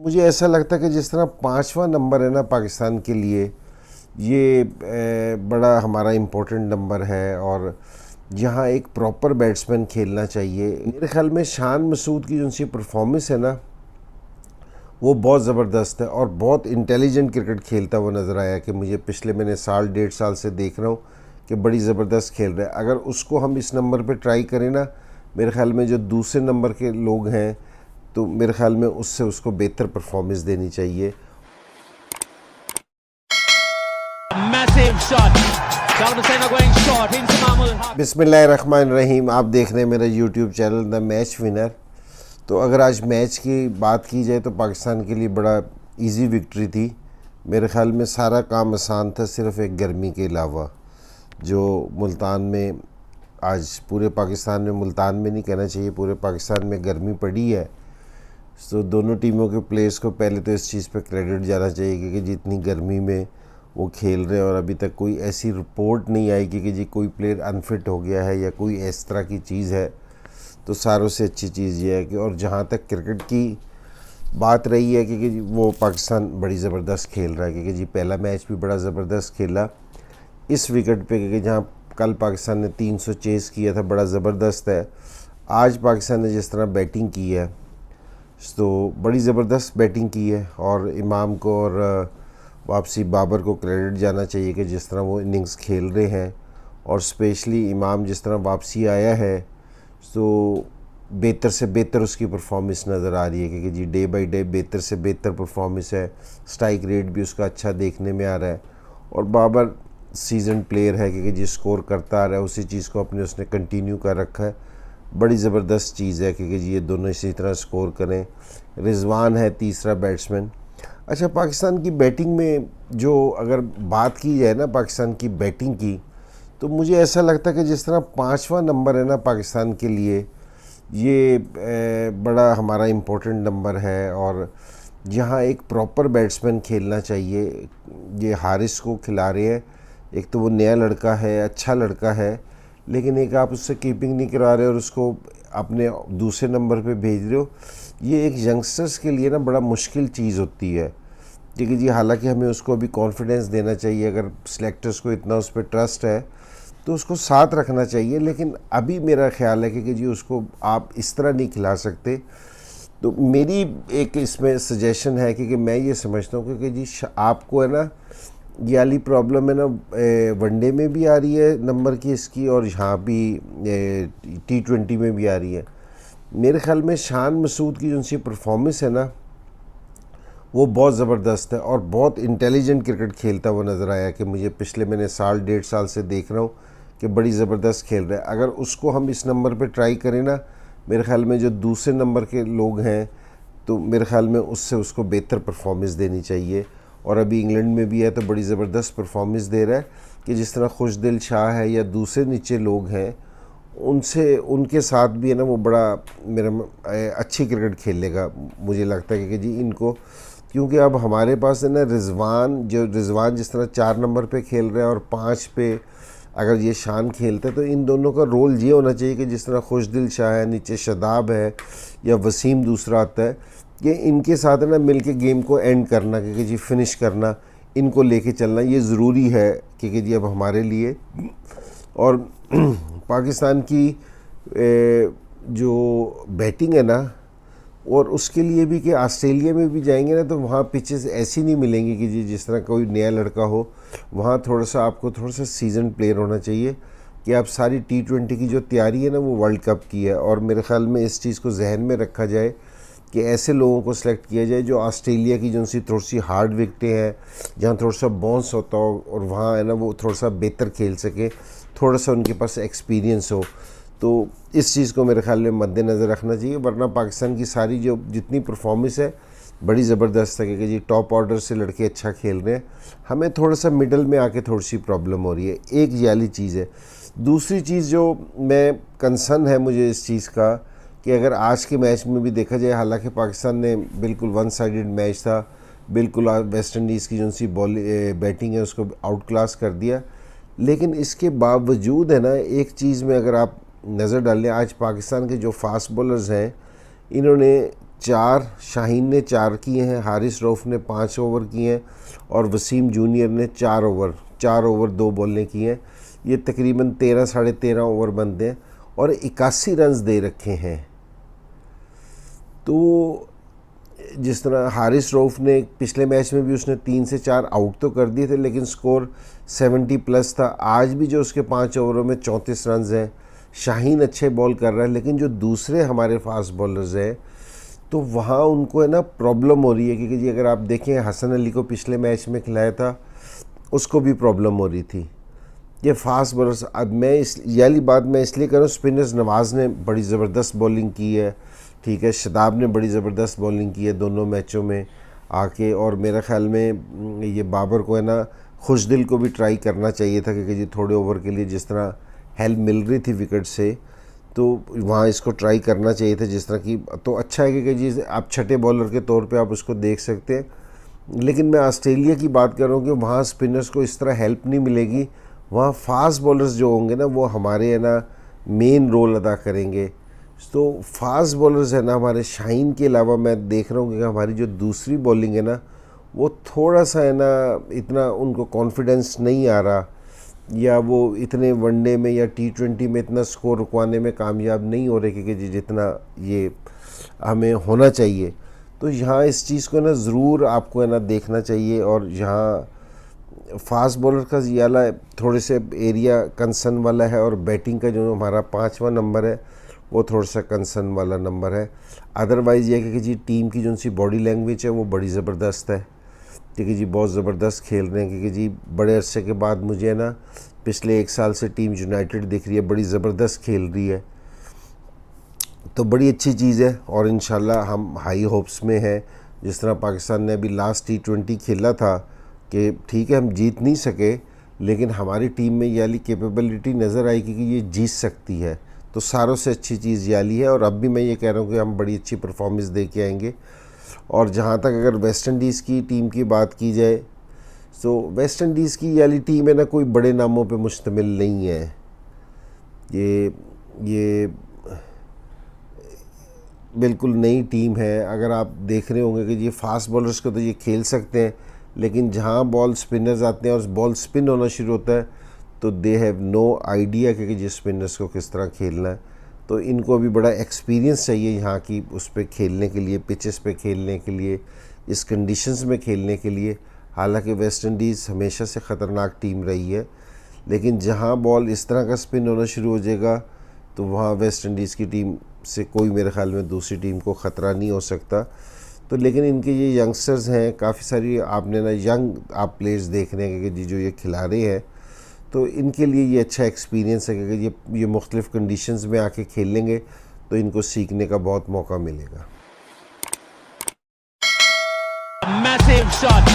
मुझे ऐसा लगता है कि जिस तरह पाँचवा नंबर है ना पाकिस्तान के लिए, ये बड़ा हमारा इम्पोर्टेंट नंबर है और यहाँ एक प्रॉपर बैट्समैन खेलना चाहिए। मेरे ख्याल में शान मसूद की जो उनकी परफॉर्मेंस है ना, वो बहुत ज़बरदस्त है और बहुत इंटेलिजेंट क्रिकेट खेलता हुआ नज़र आया कि मुझे पिछले मैंने साल डेढ़ साल से देख रहा हूँ कि बड़ी ज़बरदस्त खेल रहा है। अगर उसको हम इस नंबर पे ट्राई करें ना, मेरे ख्याल में जो दूसरे नंबर के लोग हैं तो मेरे ख्याल में उससे उसको बेहतर परफॉर्मेंस देनी चाहिए। बिस्मिल्लाहिर्रहमानिर्रहीम। आप देख रहे हैं मेरा YouTube channel the match winner. तो अगर आज मैच की बात की जाए तो पाकिस्तान के लिए बड़ा इजी विक्ट्री थी। मेरे ख्याल में सारा काम आसान था, सिर्फ एक गर्मी के अलावा। जो मुल्तान में आज पूरे पाकिस्तान में, मुल्तान में नहीं कहना चाहिए, पूरे पाकिस्तान में गर्मी पड़ी है। तो दोनों टीमों के प्लेयर्स को पहले तो इस चीज़ पे क्रेडिट जाना चाहिए क्योंकि जितनी गर्मी में वो खेल रहे हैं और अभी तक कोई ऐसी रिपोर्ट नहीं आई कि जी कोई प्लेयर अनफिट हो गया है या कोई इस तरह की चीज़ है। तो सारों से अच्छी चीज़ ये है कि, और जहाँ तक क्रिकेट की बात रही है कि वो पाकिस्तान बड़ी ज़बरदस्त खेल रहा है क्योंकि जी पहला मैच भी बड़ा ज़बरदस्त खेला इस विकेट पे, क्योंकि जहाँ कल पाकिस्तान ने 300 चेस किया था, बड़ा ज़बरदस्त है। आज पाकिस्तान ने जिस तरह बैटिंग की है तो बड़ी ज़बरदस्त बैटिंग की है और इमाम को और वापसी बाबर को क्रेडिट जाना चाहिए कि जिस तरह वो इनिंग्स खेल रहे हैं और स्पेशली इमाम जिस तरह वापसी आया है तो बेहतर से बेहतर उसकी परफॉर्मेंस नज़र आ रही है क्योंकि जी डे बाय डे बेहतर से बेहतर परफॉर्मेंस है। स्ट्राइक रेट भी उसका अच्छा देखने में आ रहा है और बाबर सीजन प्लेयर है क्योंकि जी स्कोर करता आ रहा है, उसी चीज़ को अपने उसने कंटिन्यू कर रखा है। बड़ी ज़बरदस्त चीज़ है क्योंकि जी ये दोनों इसी तरह स्कोर करें। रिजवान है तीसरा बैट्समैन। अच्छा, पाकिस्तान की बैटिंग में जो अगर बात की जाए ना पाकिस्तान की बैटिंग की, तो मुझे ऐसा लगता है कि जिस तरह पाँचवा नंबर है ना पाकिस्तान के लिए, ये बड़ा हमारा इम्पोर्टेंट नंबर है और यहाँ एक प्रॉपर बैट्समैन खेलना चाहिए। ये हारिस को खिला रहे हैं, एक तो वो नया लड़का है, अच्छा लड़का है, लेकिन एक आप उससे कीपिंग नहीं करा रहे और उसको अपने दूसरे नंबर पे भेज रहे हो। ये एक यंगस्टर्स के लिए ना बड़ा मुश्किल चीज़ होती है क्योंकि जी हालांकि हमें उसको अभी कॉन्फिडेंस देना चाहिए, अगर सिलेक्टर्स को इतना उस पर ट्रस्ट है तो उसको साथ रखना चाहिए, लेकिन अभी मेरा ख्याल है कि जी उसको आप इस तरह नहीं खिला सकते। तो मेरी एक इसमें सजेशन है कि मैं ये समझता हूँ कि जी आपको है ना ये वाली प्रॉब्लम है ना वनडे में भी आ रही है नंबर की इसकी और यहाँ भी T20 में भी आ रही है। मेरे ख्याल में शान मसूद की जो उनकी परफॉर्मेंस है ना, वो बहुत ज़बरदस्त है और बहुत इंटेलिजेंट क्रिकेट खेलता हुआ नज़र आया कि मुझे पिछले मैंने साल डेढ़ साल से देख रहा हूँ कि बड़ी ज़बरदस्त खेल रहा है। अगर उसको हम इस नंबर पे ट्राई करें ना, मेरे ख्याल में जो दूसरे नंबर के लोग हैं तो मेरे ख्याल में उससे उसको बेहतर परफॉर्मेंस देनी चाहिए। और अभी इंग्लैंड में भी है तो बड़ी ज़बरदस्त परफॉर्मेंस दे रहा है कि जिस तरह खुशदिल शाह है या दूसरे नीचे लोग हैं उनसे उनके साथ भी है ना वो बड़ा मेरा अच्छी क्रिकेट खेलेगा मुझे लगता है कि जी इनको, क्योंकि अब हमारे पास है ना रिजवान जिस तरह 4 नंबर पे खेल रहे हैं और 5 पे अगर ये शान खेलते हैं तो इन दोनों का रोल ये होना चाहिए कि जिस तरह खुशदिल शाह है, नीचे शदाब है या वसीम दूसरा आता है, कि इनके साथ है ना मिल के गेम को एंड करना, क्योंकि जी फिनिश करना, इनको लेके चलना ये ज़रूरी है क्योंकि जी अब हमारे लिए और पाकिस्तान की जो बैटिंग है ना, और उसके लिए भी कि ऑस्ट्रेलिया में भी जाएंगे ना तो वहाँ पिचेस ऐसी नहीं मिलेंगी कि जी जिस तरह कोई नया लड़का हो। वहाँ थोड़ा सा आपको थोड़ा सा सीजन प्लेयर होना चाहिए कि आप सारी T20 की जो तैयारी है ना वो वर्ल्ड कप की है। और मेरे ख्याल में इस चीज़ को जहन में रखा जाए कि ऐसे लोगों को सिलेक्ट किया जाए जो ऑस्ट्रेलिया की जो सी थोड़ी सी हार्ड विकेटें हैं, जहाँ थोड़ा सा बाउंस होता हो और वहाँ है ना वो थोड़ा सा बेहतर खेल सके, थोड़ा सा उनके पास एक्सपीरियंस हो। तो इस चीज़ को मेरे ख्याल में मद्देनज़र रखना चाहिए, वरना पाकिस्तान की सारी जो जितनी परफॉर्मेंस है बड़ी ज़बरदस्त है कि जी टॉप ऑर्डर से लड़के अच्छा खेल रहे हैं, हमें थोड़ा सा मिडल में आके थोड़ी सी प्रॉब्लम हो रही है। एक ये वाली चीज़ है। दूसरी चीज़ जो मैं कंसर्न है मुझे इस चीज़ का कि अगर आज के मैच में भी देखा जाए, हालांकि पाकिस्तान ने बिल्कुल वन साइडेड मैच था, बिल्कुल वेस्ट इंडीज़ की जो सी बैटिंग है उसको आउट क्लास कर दिया, लेकिन इसके बावजूद है ना एक चीज़ में अगर आप नज़र डालें, आज पाकिस्तान के जो फास्ट बॉलर्स हैं इन्होंने 4, शाहीन ने 4 किए हैं, हारिस रऊफ़ ने 5 ओवर किए हैं और वसीम जूनियर ने 4 ओवर 2 बॉलें की हैं। ये तकरीबन 13 साढ़े 13 ओवर बनते हैं और 81 रन्स दे रखे हैं। तो जिस तरह हारिस रऊफ़ ने पिछले मैच में भी उसने 3 से 4 आउट तो कर दिए थे, लेकिन स्कोर 70 प्लस था। आज भी जो उसके 5 ओवरों में 34 रन्स हैं। शाहीन अच्छे बॉल कर रहा है, लेकिन जो दूसरे हमारे फास्ट बॉलर्स हैं तो वहाँ उनको है ना प्रॉब्लम हो रही है, क्योंकि जी अगर आप देखें हसन अली को पिछले मैच में खिलाया था, उसको भी प्रॉब्लम हो रही थी। ये फास्ट बॉलर्स, अब मैं ये वाली बात मैं इसलिए कर रहा हूँ, स्पिनर्स नवाज़ ने बड़ी ज़बरदस्त बॉलिंग की है, ठीक है, शदाब ने बड़ी ज़बरदस्त बॉलिंग की है दोनों मैचों में आके, और मेरे ख़्याल में ये बाबर को है ना खुशदिल को भी ट्राई करना चाहिए था, क्योंकि जी थोड़े ओवर के लिए जिस तरह हेल्प मिल रही थी विकेट से, तो वहाँ इसको ट्राई करना चाहिए था जिस तरह की। तो अच्छा है कि जी आप छठे बॉलर के तौर पे आप उसको देख सकते हैं, लेकिन मैं ऑस्ट्रेलिया की बात कर रहा हूँ कि वहाँ स्पिनर्स को इस तरह हेल्प नहीं मिलेगी। वहाँ फास्ट बॉलर्स जो होंगे ना वो हमारे है ना मेन रोल अदा करेंगे। तो फास्ट बॉलर्स है ना हमारे शाहीन के अलावा मैं देख रहा हूँ कि हमारी जो दूसरी बॉलिंग है ना वो थोड़ा सा है ना इतना उनको कॉन्फिडेंस नहीं आ रहा, या वो इतने वनडे में या T20 में इतना स्कोर रुकवाने में कामयाब नहीं हो रहे क्योंकि जितना ये हमें होना चाहिए। तो यहाँ इस चीज़ को ना ज़रूर आपको है ना देखना चाहिए, और यहाँ फास्ट बॉलर का ज़ियाला थोड़े से एरिया कंसर्न वाला है, और बैटिंग का जो हमारा 5वां नंबर है वो थोड़ा सा कंसर्न वाला नंबर है। अदरवाइज़ ये है कि जी टीम की जो सी बॉडी लैंग्वेज है वो बड़ी ज़बरदस्त है, क्योंकि जी बहुत ज़बरदस्त खेल रहे हैं, क्योंकि जी बड़े अरसे के बाद मुझे है ना पिछले 1 साल से टीम यूनाइटेड दिख रही है, बड़ी ज़बरदस्त खेल रही है। तो बड़ी अच्छी चीज़ है, और इंशाल्लाह हम हाई होप्स में हैं। जिस तरह पाकिस्तान ने अभी लास्ट T20 खेला था कि ठीक है हम जीत नहीं सके, लेकिन हमारी टीम में ये वाली कैपेबिलिटी नज़र आई कि ये जीत सकती है। तो सारों से अच्छी चीज़ ये वाली है, और अब भी मैं ये कह रहा हूँ कि हम बड़ी अच्छी परफॉर्मेंस दे के आएंगे। और जहाँ तक अगर वेस्ट इंडीज़ की टीम की बात की जाए, तो वेस्ट इंडीज़ की ये वाली टीम है ना कोई बड़े नामों पे मुश्तमिल नहीं है। ये बिल्कुल नई टीम है। अगर आप देख रहे होंगे कि ये फास्ट बॉलर्स को तो ये खेल सकते हैं, लेकिन जहाँ बॉल स्पिनर्स आते हैं और बॉल स्पिन होना शुरू होता है तो दे हैव नो आइडिया कि जिस स्पिनर्स को किस तरह खेलना है। तो इनको अभी बड़ा एक्सपीरियंस चाहिए यहाँ की उस पर खेलने के लिए, पिचेस पे खेलने के लिए, इस कंडीशंस में खेलने के लिए। हालांकि वेस्ट इंडीज़ हमेशा से ख़तरनाक टीम रही है, लेकिन जहाँ बॉल इस तरह का स्पिन होना शुरू हो जाएगा तो वहाँ वेस्ट इंडीज़ की टीम से कोई मेरे ख़्याल में दूसरी टीम को ख़तरा नहीं हो सकता। तो लेकिन इनके ये यंगस्टर्स हैं, काफ़ी सारी आपने ना यंग आप प्लेयर्स देख रहे हैं कि जो ये खिला रहे हैं, तो इनके लिए ये अच्छा एक्सपीरियंस है कि ये मुख्तलिफ़ कंडीशंस में आके खेलेंगे तो इनको सीखने का बहुत मौका मिलेगा। Massive shot.